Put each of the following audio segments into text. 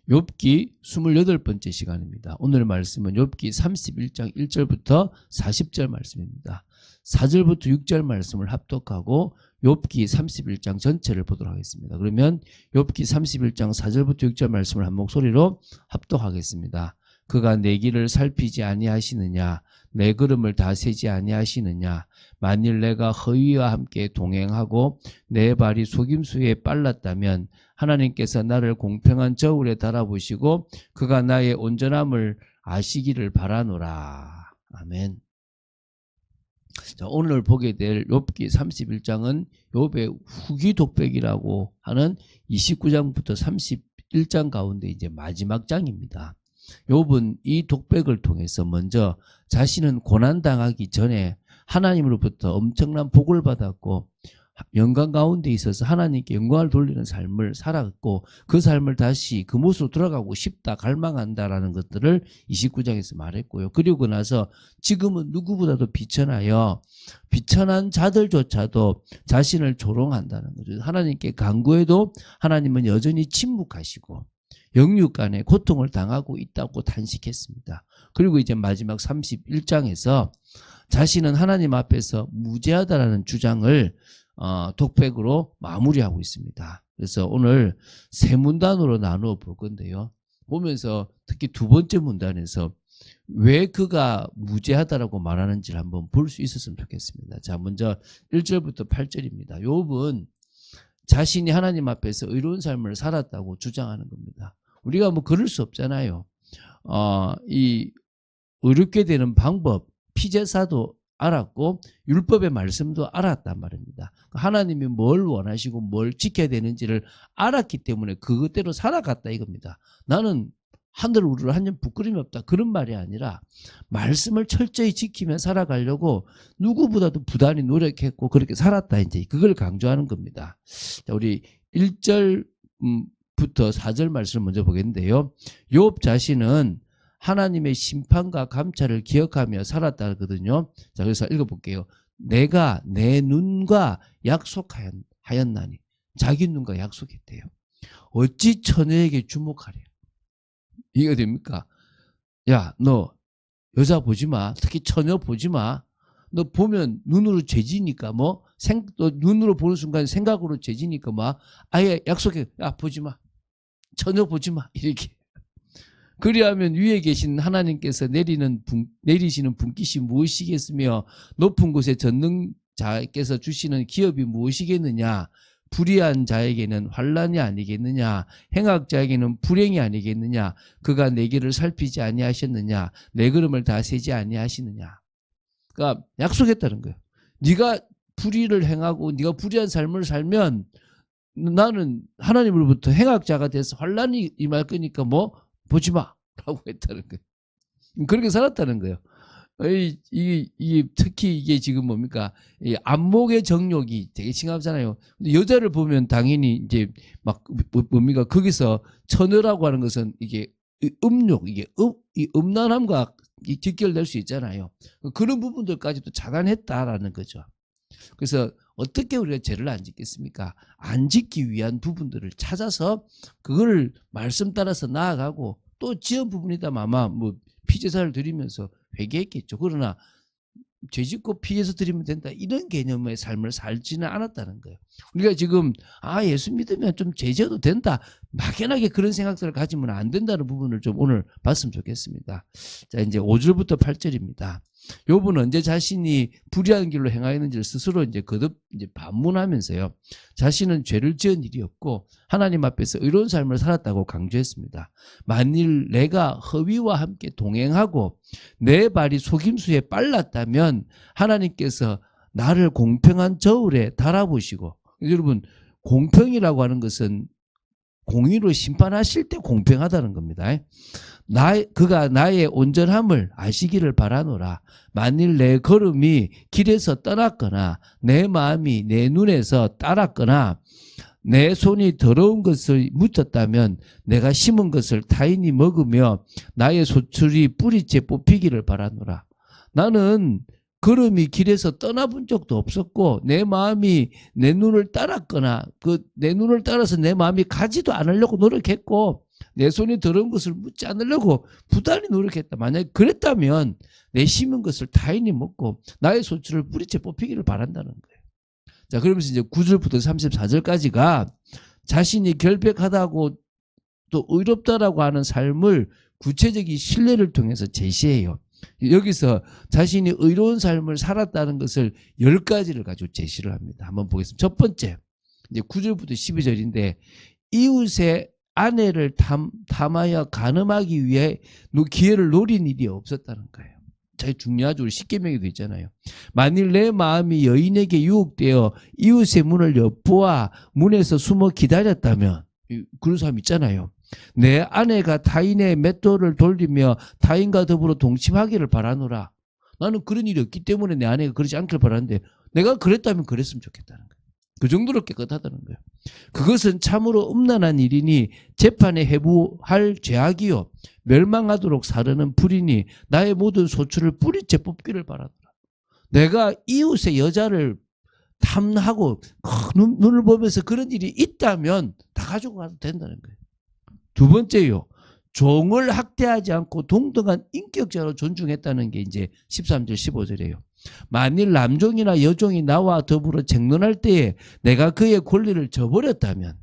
욥기 28번째 시간입니다. 오늘 말씀은 욥기 31장 1절부터 40절 말씀입니다. 4절부터 6절 말씀을 합독하고 욥기 31장 전체를 보도록 하겠습니다. 그러면 욥기 31장 4절부터 6절 말씀을 한 목소리로 합독하겠습니다. 그가 내 길을 살피지 아니하시느냐, 내 걸음을 다 세지 아니하시느냐, 만일 내가 허위와 함께 동행하고 내 발이 속임수에 빨랐다면 하나님께서 나를 공평한 저울에 달아보시고 그가 나의 온전함을 아시기를 바라노라. 아멘. 자, 오늘 보게 될 욥기 31장은 욥의 후기 독백이라고 하는 29장부터 31장 가운데 이제 마지막 장입니다. 욥은 이 독백을 통해서 먼저 자신은 고난당하기 전에 하나님으로부터 엄청난 복을 받았고 영광 가운데 있어서 하나님께 영광을 돌리는 삶을 살았고 그 삶을 다시 그 모습으로 돌아가고 싶다, 갈망한다라는 것들을 29장에서 말했고요. 그리고 나서 지금은 누구보다도 비천하여 비천한 자들조차도 자신을 조롱한다는 거죠. 하나님께 간구해도 하나님은 여전히 침묵하시고 영육간에 고통을 당하고 있다고 단식했습니다. 그리고 이제 마지막 31장에서 자신은 하나님 앞에서 무죄하다라는 주장을 독백으로 마무리하고 있습니다. 그래서 오늘 세 문단으로 나누어 볼 건데요. 보면서 특히 두 번째 문단에서 왜 그가 무죄하다라고 말하는지를 한번 볼 수 있었으면 좋겠습니다. 자, 먼저 1절부터 8절입니다. 욥은 자신이 하나님 앞에서 의로운 삶을 살았다고 주장하는 겁니다. 우리가 뭐 그럴 수 없잖아요. 이 의롭게 되는 방법, 피제사도 알았고 율법의 말씀도 알았단 말입니다. 하나님이 뭘 원하시고 뭘 지켜야 되는지를 알았기 때문에 그것대로 살아갔다 이겁니다. 나는 하늘 우리를 한 점 부끄러움이 없다 그런 말이 아니라 말씀을 철저히 지키며 살아가려고 누구보다도 부단히 노력했고 그렇게 살았다, 이제 그걸 강조하는 겁니다. 자, 우리 1절부터 4절 말씀을 먼저 보겠는데요. 욥 자신은 하나님의 심판과 감찰을 기억하며 살았다거든요. 자, 그래서 읽어볼게요. 내가 내 눈과 약속하였나니, 자기 눈과 약속했대요. 어찌 처녀에게 주목하랴. 이게 됩니까? 야, 너 여자 보지 마. 특히 처녀 보지 마. 너 보면 눈으로 죄지니까 너 눈으로 보는 순간 생각으로 죄지니까 아예 약속해. 야, 보지 마. 처녀 보지 마. 이렇게. 그리하면 위에 계신 하나님께서 내리시는 분깃이 무엇이겠으며 높은 곳에 전능자께서 주시는 기업이 무엇이겠느냐. 불의한 자에게는 환난이 아니겠느냐. 행악자에게는 불행이 아니겠느냐. 그가 내 길을 살피지 아니하셨느냐. 내 걸음을 다 세지 아니하시느냐. 그러니까 약속했다는 거예요. 네가 불의를 행하고 네가 불의한 삶을 살면 나는 하나님으로부터 행악자가 돼서 환난이 임할 거니까 보지 마 라고 했다는 거예요. 그렇게 살았다는 거예요. 특히 이게 지금 뭡니까? 이 안목의 정욕이 되게 심하잖아요. 근데 여자를 보면 당연히 이제 뭡니까? 거기서 처녀라고 하는 것은 이게 음욕, 이게 이 음란함과 직결될 수 있잖아요. 그런 부분들까지도 차단했다라는 거죠. 그래서 어떻게 우리가 죄를 안 짓겠습니까? 안 짓기 위한 부분들을 찾아서 그걸 말씀 따라서 나아가고 또 지은 부분이다 아마 피제사를 드리면서 회개했겠죠. 그러나 죄짓고 피해서 드리면 된다 이런 개념의 삶을 살지는 않았다는 거예요. 우리가 지금 예수 믿으면 좀 죄져도 된다 막연하게 그런 생각들을 가지면 안 된다는 부분을 좀 오늘 봤으면 좋겠습니다. 자, 이제 5절부터 8절입니다. 욥은 언제 자신이 불의한 길로 행하였는지를 스스로 이제 거듭 반문하면서요. 자신은 죄를 지은 일이 없고 하나님 앞에서 의로운 삶을 살았다고 강조했습니다. 만일 내가 허위와 함께 동행하고 내 발이 속임수에 빨랐다면 하나님께서 나를 공평한 저울에 달아보시고, 여러분 공평이라고 하는 것은 공의로 심판하실 때 공평하다는 겁니다. 그가 나의 온전함을 아시기를 바라노라. 만일 내 걸음이 길에서 떠났거나 내 마음이 내 눈에서 따랐거나 내 손이 더러운 것을 묻혔다면 내가 심은 것을 타인이 먹으며 나의 소출이 뿌리째 뽑히기를 바라노라. 나는 걸음이 길에서 떠나본 적도 없었고 내 마음이 내 눈을 따랐거나 내 눈을 따라서 내 마음이 가지도 않으려고 노력했고 내 손이 더러운 것을 묻지 않으려고 부단히 노력했다. 만약에 그랬다면 내 심은 것을 타인이 먹고 나의 소출을 뿌리째 뽑히기를 바란다는 거예요. 자, 그러면서 이제 9절부터 34절까지가 자신이 결백하다고 또 의롭다라고 하는 삶을 구체적인 신뢰를 통해서 제시해요. 여기서 자신이 의로운 삶을 살았다는 것을 10가지를 가지고 제시를 합니다. 한번 보겠습니다. 첫 번째, 이제 9절부터 12절인데 이웃의 아내를 탐하여 간음하기 위해 기회를 노린 일이 없었다는 거예요. 잘 중요하죠. 우리 십계명에도 있잖아요. 만일 내 마음이 여인에게 유혹되어 이웃의 문을 엿보아 문에서 숨어 기다렸다면, 그런 사람 있잖아요. 내 아내가 타인의 맷돌을 돌리며 타인과 더불어 동침하기를 바라노라. 나는 그런 일이 없기 때문에 내 아내가 그러지 않길 바라는데 내가 그랬다면 그랬으면 좋겠다는 거예요. 그 정도로 깨끗하다는 거예요. 그것은 참으로 음란한 일이니 재판에 회부할 죄악이요 멸망하도록 사르는 불이니 나의 모든 소출을 뿌리째 뽑기를 바라노라. 내가 이웃의 여자를 탐하고 눈을 보면서 그런 일이 있다면 다 가지고 가도 된다는 거예요. 두 번째요. 종을 학대하지 않고 동등한 인격자로 존중했다는 게 이제 13절 15절이에요. 만일 남종이나 여종이 나와 더불어 쟁론할 때에 내가 그의 권리를 저버렸다면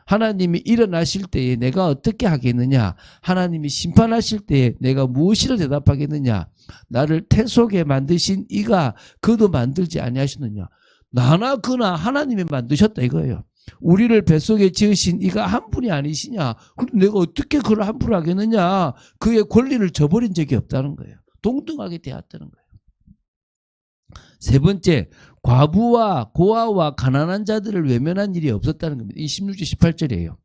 하나님이 일어나실 때에 내가 어떻게 하겠느냐? 하나님이 심판하실 때에 내가 무엇이라 대답하겠느냐? 나를 태속에 만드신 이가 그도 만들지 아니하시느냐? 나나 그나 하나님이 만드셨다 이거예요. 우리를 뱃속에 지으신 이가 한 분이 아니시냐? 그럼 내가 어떻게 그걸 함부로 하겠느냐? 그의 권리를 저버린 적이 없다는 거예요. 동등하게 대했다는 거예요. 세 번째, 과부와 고아와 가난한 자들을 외면한 일이 없었다는 겁니다. 이 16절 18절이에요.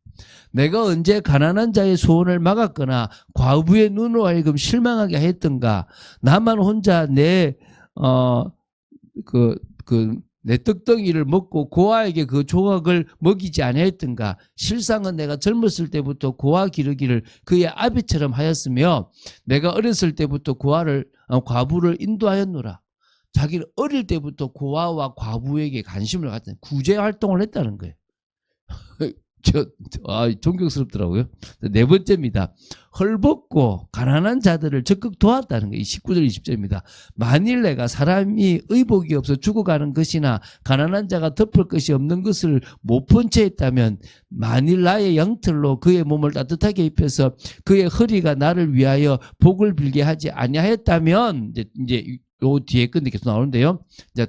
내가 언제 가난한 자의 소원을 막았거나 과부의 눈으로 하여금 실망하게 했던가? 나만 혼자 내 떡덩이를 먹고 고아에게 그 조각을 먹이지 아니했던가? 실상은 내가 젊었을 때부터 고아 기르기를 그의 아비처럼 하였으며 내가 어렸을 때부터 과부를 인도하였노라. 자기는 어릴 때부터 고아와 과부에게 관심을 갖다 구제 활동을 했다는 거예요. 존경스럽더라고요. 네 번째입니다. 헐벗고 가난한 자들을 적극 도왔다는 거예요. 19절 20절입니다. 만일 내가 사람이 의복이 없어 죽어가는 것이나 가난한 자가 덮을 것이 없는 것을 못 본 채 했다면 만일 나의 양털로 그의 몸을 따뜻하게 입혀서 그의 허리가 나를 위하여 복을 빌게 하지 아니하였다면 이제 요 뒤에 끝에 계속 나오는데요. 이제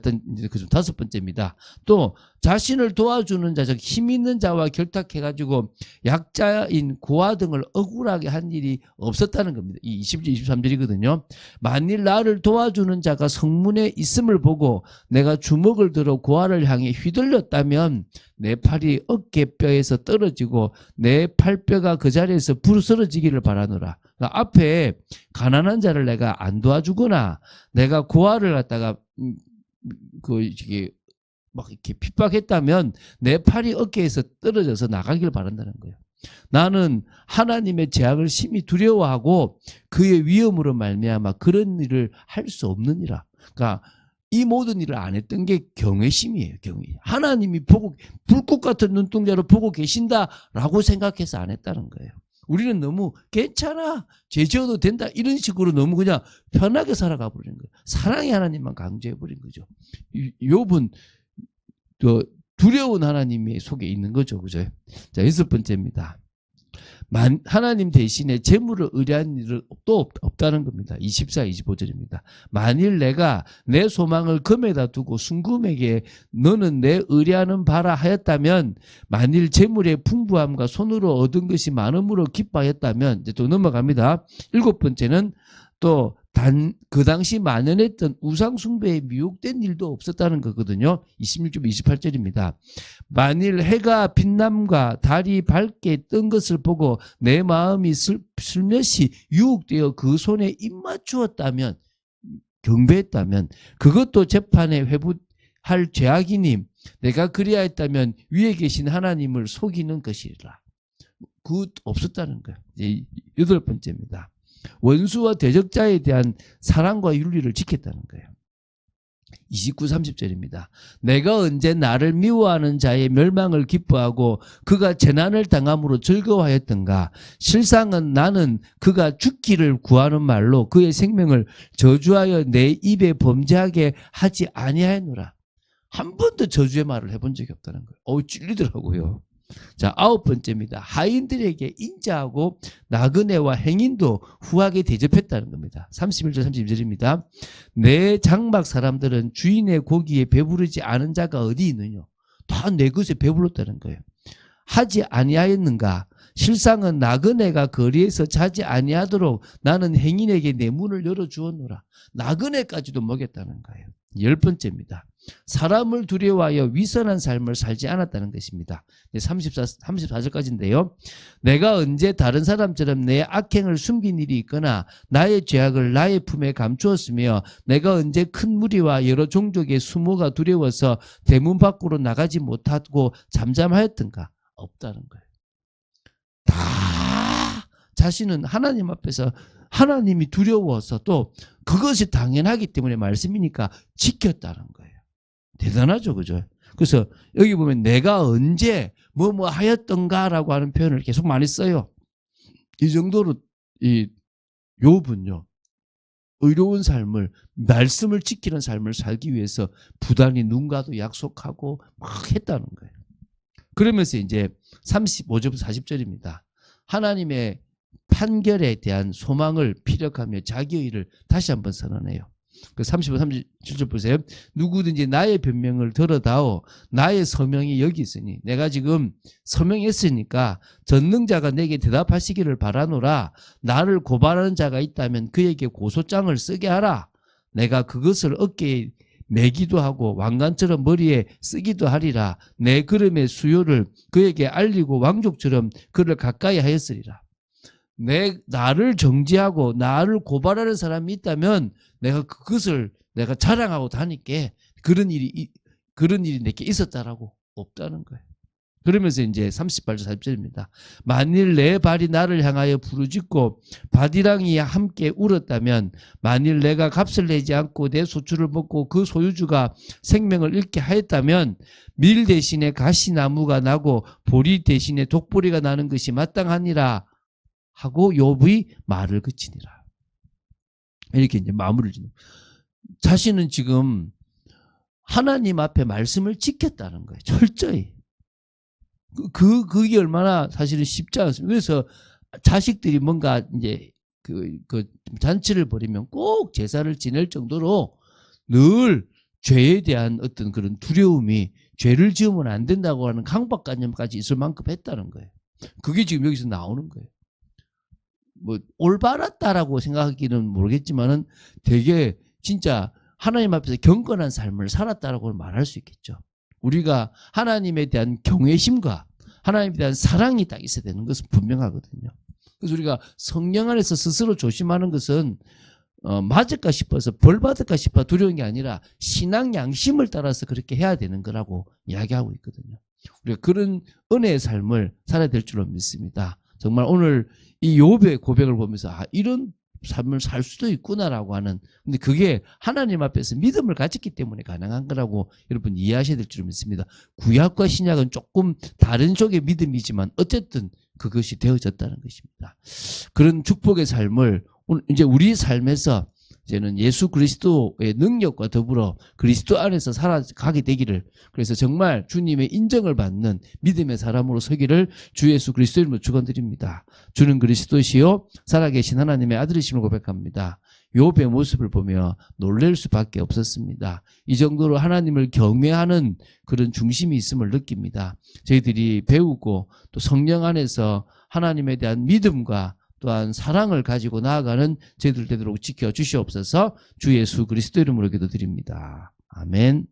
그 다섯 번째입니다. 또 자신을 도와주는 자, 즉 힘 있는 자와 결탁해가지고 약자인 고아 등을 억울하게 한 일이 없었다는 겁니다. 이 20절, 23절이거든요. 만일 나를 도와주는 자가 성문에 있음을 보고 내가 주먹을 들어 고아를 향해 휘둘렸다면 내 팔이 어깨뼈에서 떨어지고 내 팔뼈가 그 자리에서 부스러지기를 바라노라. 그러니까 앞에 가난한 자를 내가 안 도와주거나 내가 고아를 갖다가 막 이렇게 핍박했다면 내 팔이 어깨에서 떨어져서 나가길 바란다는 거예요. 나는 하나님의 재앙을 심히 두려워하고 그의 위험으로 말미암아 그런 일을 할 수 없느니라. 그러니까 이 모든 일을 안 했던 게 경외심이에요. 경외. 하나님이 보고 불꽃 같은 눈동자로 보고 계신다라고 생각해서 안 했다는 거예요. 우리는 너무 괜찮아, 죄 지어도 된다 이런 식으로 너무 그냥 편하게 살아가 버리는 거예요. 사랑의 하나님만 강조해 버린 거죠. 욥은 두려운 하나님의 속에 있는 거죠. 그죠? 자, 여섯 번째입니다. 하나님 대신에 재물을 의뢰한 일은 또 없다는 겁니다. 24, 25절입니다. 만일 내가 내 소망을 금에다 두고 순금에게 너는 내 의뢰하는 바라 하였다면 만일 재물의 풍부함과 손으로 얻은 것이 많음으로 기뻐하였다면 이제 또 넘어갑니다. 일곱 번째는 또 그 당시 만연했던 우상숭배에 미혹된 일도 없었다는 거거든요. 26절 28절입니다. 만일 해가 빛남과 달이 밝게 뜬 것을 보고 내 마음이 슬며시 유혹되어 그 손에 입맞추었다면 경배했다면 그것도 재판에 회부할 죄악이니 내가 그리하였다면 위에 계신 하나님을 속이는 것이라. 그것 없었다는 거예요. 이제 여덟 번째입니다. 원수와 대적자에 대한 사랑과 윤리를 지켰다는 거예요. 29, 30절입니다. 내가 언제 나를 미워하는 자의 멸망을 기뻐하고 그가 재난을 당함으로 즐거워하였던가. 실상은 나는 그가 죽기를 구하는 말로 그의 생명을 저주하여 내 입에 범죄하게 하지 아니하였노라. 한 번도 저주의 말을 해본 적이 없다는 거예요. 찔리더라고요. 자, 9번째입니다. 하인들에게 인자하고 나그네와 행인도 후하게 대접했다는 겁니다. 31절 32절입니다. 내 장막 사람들은 주인의 고기에 배부르지 않은 자가 어디 있느냐. 다 내 것에 배불렀다는 거예요. 하지 아니하였는가. 실상은 나그네가 거리에서 자지 아니하도록 나는 행인에게 내 문을 열어주었노라. 나그네까지도 먹였다는 거예요. 10번째입니다. 사람을 두려워하여 위선한 삶을 살지 않았다는 것입니다. 34절까지인데요. 내가 언제 다른 사람처럼 내 악행을 숨긴 일이 있거나 나의 죄악을 나의 품에 감추었으며 내가 언제 큰 무리와 여러 종족의 수모가 두려워서 대문 밖으로 나가지 못하고 잠잠하였던가. 없다는 거예요. 다 자신은 하나님 앞에서 하나님이 두려워서 또 그것이 당연하기 때문에 말씀이니까 지켰다는 거예요. 대단하죠, 그죠? 그래서 여기 보면 내가 언제 뭐 하였던가라고 하는 표현을 계속 많이 써요. 이 정도로 이 욥은요, 의로운 삶을, 말씀을 지키는 삶을 살기 위해서 부단히 누군가도 약속하고 막 했다는 거예요. 그러면서 이제 35절부터 40절입니다. 하나님의 판결에 대한 소망을 피력하며 자기의 일을 다시 한번 선언해요. 그 35, 37절 보세요. 누구든지 나의 변명을 들어다오. 나의 서명이 여기 있으니 내가 지금 서명했으니까 전능자가 내게 대답하시기를 바라노라. 나를 고발하는 자가 있다면 그에게 고소장을 쓰게 하라. 내가 그것을 어깨에 매기도 하고 왕관처럼 머리에 쓰기도 하리라. 내 걸음의 수요를 그에게 알리고 왕족처럼 그를 가까이 하였으리라. 나를 정죄하고 나를 고발하는 사람이 있다면 내가 그것을 내가 자랑하고 다닐게. 그런 일이 내게 있었다라고. 없다는 거예요. 그러면서 이제 38절 40절입니다. 만일 내 발이 나를 향하여 부르짖고 바디랑이 함께 울었다면 만일 내가 값을 내지 않고 내 소출을 먹고 그 소유주가 생명을 잃게 하였다면 밀 대신에 가시나무가 나고 보리 대신에 독보리가 나는 것이 마땅하니라 하고 욥의 말을 그치니라. 이렇게 이제 마무리를 짓는. 자신은 지금 하나님 앞에 말씀을 지켰다는 거예요. 철저히. 그게 얼마나 사실은 쉽지 않습니다. 그래서 자식들이 뭔가 이제 그 잔치를 벌이면 꼭 제사를 지낼 정도로 늘 죄에 대한 어떤 그런 두려움이 죄를 지으면 안 된다고 하는 강박관념까지 있을 만큼 했다는 거예요. 그게 지금 여기서 나오는 거예요. 뭐 올바랐다라고 생각하기는 모르겠지만은 되게 진짜 하나님 앞에서 경건한 삶을 살았다라고 말할 수 있겠죠. 우리가 하나님에 대한 경외심과 하나님에 대한 사랑이 딱 있어야 되는 것은 분명하거든요. 그래서 우리가 성령 안에서 스스로 조심하는 것은 맞을까 싶어서 벌 받을까 싶어 두려운 게 아니라 신앙 양심을 따라서 그렇게 해야 되는 거라고 이야기하고 있거든요. 우리가 그런 은혜의 삶을 살아야 될 줄로 믿습니다. 정말 오늘 이 욥의 고백을 보면서 이런 삶을 살 수도 있구나라고 하는, 근데 그게 하나님 앞에서 믿음을 가졌기 때문에 가능한 거라고 여러분 이해하셔야 될 줄 믿습니다. 구약과 신약은 조금 다른 쪽의 믿음이지만 어쨌든 그것이 되어졌다는 것입니다. 그런 축복의 삶을 오늘 이제 우리 삶에서 이제는 예수 그리스도의 능력과 더불어 그리스도 안에서 살아가게 되기를, 그래서 정말 주님의 인정을 받는 믿음의 사람으로 서기를 주 예수 그리스도 이름으로 축원드립니다. 주는 그리스도시요 살아계신 하나님의 아들이심을 고백합니다. 욥의 모습을 보며 놀랄 수밖에 없었습니다. 이 정도로 하나님을 경외하는 그런 중심이 있음을 느낍니다. 저희들이 배우고 또 성령 안에서 하나님에 대한 믿음과 또한 사랑을 가지고 나아가는 저희들 되도록 지켜주시옵소서. 주 예수 그리스도 이름으로 기도드립니다. 아멘.